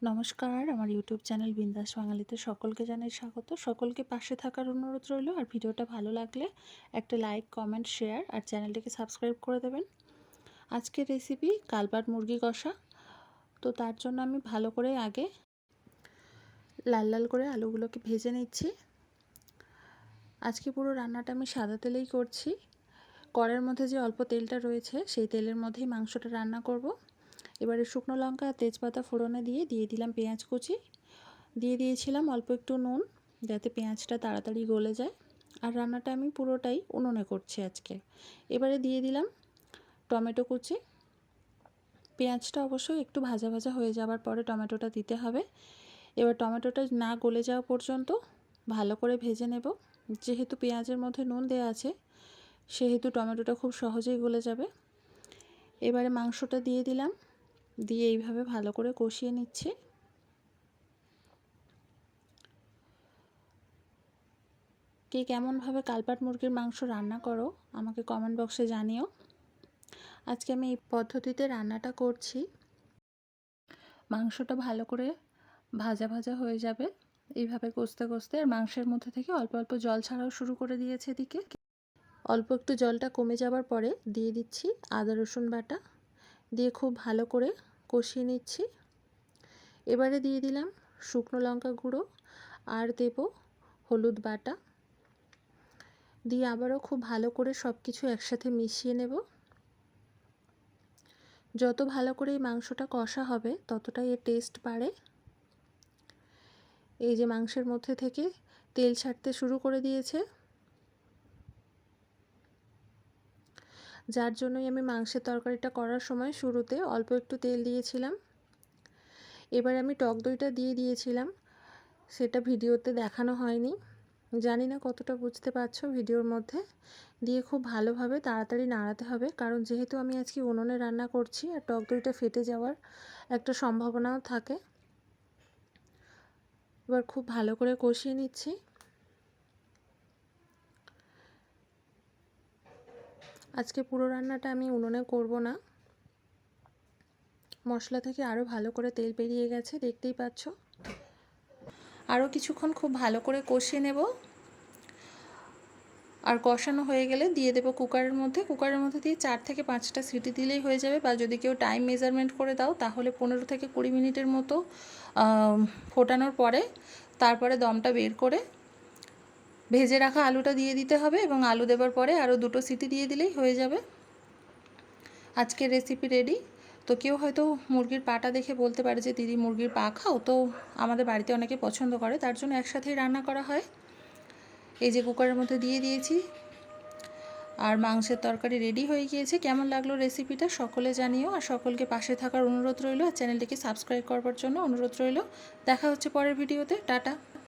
নমস্কার, আমার YouTube channel বিন্দাস বাঙালিতে সকলকে জানাই স্বাগত। সকলকে পাশে থাকার অনুরোধ রইল। আর ভিডিওটা ভালো লাগলে একটা লাইক, কমেন্ট, শেয়ার আর চ্যানেলটিকে সাবস্ক্রাইব করে দেবেন। আজকের রেসিপি কালবাট মুরগি কষা। তো তার জন্য আমি ভালো করে আগে লাল লাল করে আলুগুলোকে ভেজে নিচ্ছি। আজকে পুরো রান্নাটা আমি সাদা তেলেই করছি। কড়াইয়ের মধ্যে যে অল্প তেলটা রয়েছে সেই তেলের মধ্যেই মাংসটা রান্না করব। এবারে শুকনো লঙ্কা আর তেজপাতা ফোড়নে দিয়ে দিলাম পেঁয়াজ কুচি, দিয়ে দিয়েছিলাম অল্প একটু নুন, যাতে পেঁয়াজটা তাড়াতাড়ি গলে যায়। আর রান্নাটা আমি পুরোটাই উনুনে করছি আজকে। এবারে দিয়ে দিলাম টমেটো কুচি। পেঁয়াজটা অবশ্যই একটু ভাজা ভাজা হয়ে যাওয়ার পরে টমেটোটা দিতে হবে। এবার টমেটোটা না গলে যাওয়া পর্যন্ত ভালো করে ভেজে নেব। যেহেতু পেঁয়াজের মধ্যে নুন দেওয়া আছে সেহেতু টমেটোটা খুব সহজেই গলে যাবে। এবারে মাংসটা দিয়ে দিলাম, দিয়ে এইভাবে ভালো করে কষিয়ে নিচ্ছি। কে কেমনভাবে কালপাট মুরগির মাংস রান্না করো আমাকে কমেন্ট বক্সে জানিও। আজকে আমি এই পদ্ধতিতে রান্নাটা করছি। মাংসটা ভালো করে ভাজা ভাজা হয়ে যাবে এইভাবে কষতে কষতে। আর মাংসের মধ্যে থেকে অল্প অল্প জল ছাড়াও শুরু করে দিয়েছে এদিকে। অল্প একটু জলটা কমে যাবার পরে দিয়ে দিচ্ছি আদা রসুন বাটা, দিয়ে খুব ভালো করে কষিয়ে নিচ্ছি। এবারে দিয়ে দিলাম শুকনো লঙ্কা গুঁড়ো আর দেব হলুদ বাটা, দিয়ে আবারও খুব ভালো করে সব কিছু একসাথে মিশিয়ে নেব। যত ভালো করে এই মাংসটা কষা হবে ততটাই এর টেস্ট বাড়ে। এই যে মাংসের মধ্যে থেকে তেল ছাড়তে শুরু করে দিয়েছে, যার জন্যই আমি মাংসের তরকারিটা করার সময় শুরুতে অল্প একটু তেল দিয়েছিলাম। এবার আমি টক দইটা দিয়ে দিয়েছিলাম, সেটা ভিডিওতে দেখানো হয়নি, জানি না কতটা বুঝতে পারছো ভিডিওর মধ্যে। দিয়ে খুব ভালোভাবে তাড়াতাড়ি নাড়াতে হবে, কারণ যেহেতু আমি আজকে উনুনে রান্না করছি আর টক দইটা ফেটে যাওয়ার একটা সম্ভাবনাও থাকে। এবার খুব ভালো করে কষিয়ে নিচ্ছি। আজকে পুরো রান্নাটা আমি উনুনে করব না, মশলা থেকে আরও ভালো করে তেল বেরিয়ে গেছে, দেখতেই পাচ্ছ। আরও কিছুক্ষণ খুব ভালো করে কষিয়ে নেব। আর কষানো হয়ে গেলে দিয়ে দেবো কুকারের মধ্যে দিয়ে 4 থেকে 5টা সিটি দিলেই হয়ে যাবে। বা যদি কেউ টাইম মেজারমেন্ট করে দাও তাহলে 15 থেকে 20 মিনিটের মতো ফোটানোর পরে তারপরে দমটা বের করে ভেজে রাখা আলুটা দিয়ে দিতে হবে, এবং আলু দেওয়ার পরে আরও 2টো সিটি দিয়ে দিলেই হয়ে যাবে। আজকের রেসিপি রেডি। তো কেউ হয়তো মুরগির পাটা দেখে বলতে পারে যে দিদি মুরগির পা খাও, তো আমাদের বাড়িতে অনেকে পছন্দ করে, তার জন্য একসাথেই রান্না করা হয়। এই যে কুকারের মধ্যে দিয়ে দিয়েছি আর মাংসের তরকারি রেডি হয়ে গিয়েছে। কেমন লাগলো রেসিপিটা সকলে জানিও, আর সকলকে পাশে থাকার অনুরোধ রইল, আর চ্যানেলটিকে সাবস্ক্রাইব করবার জন্য অনুরোধ রইল। দেখা হচ্ছে পরের ভিডিওতে। টাটা।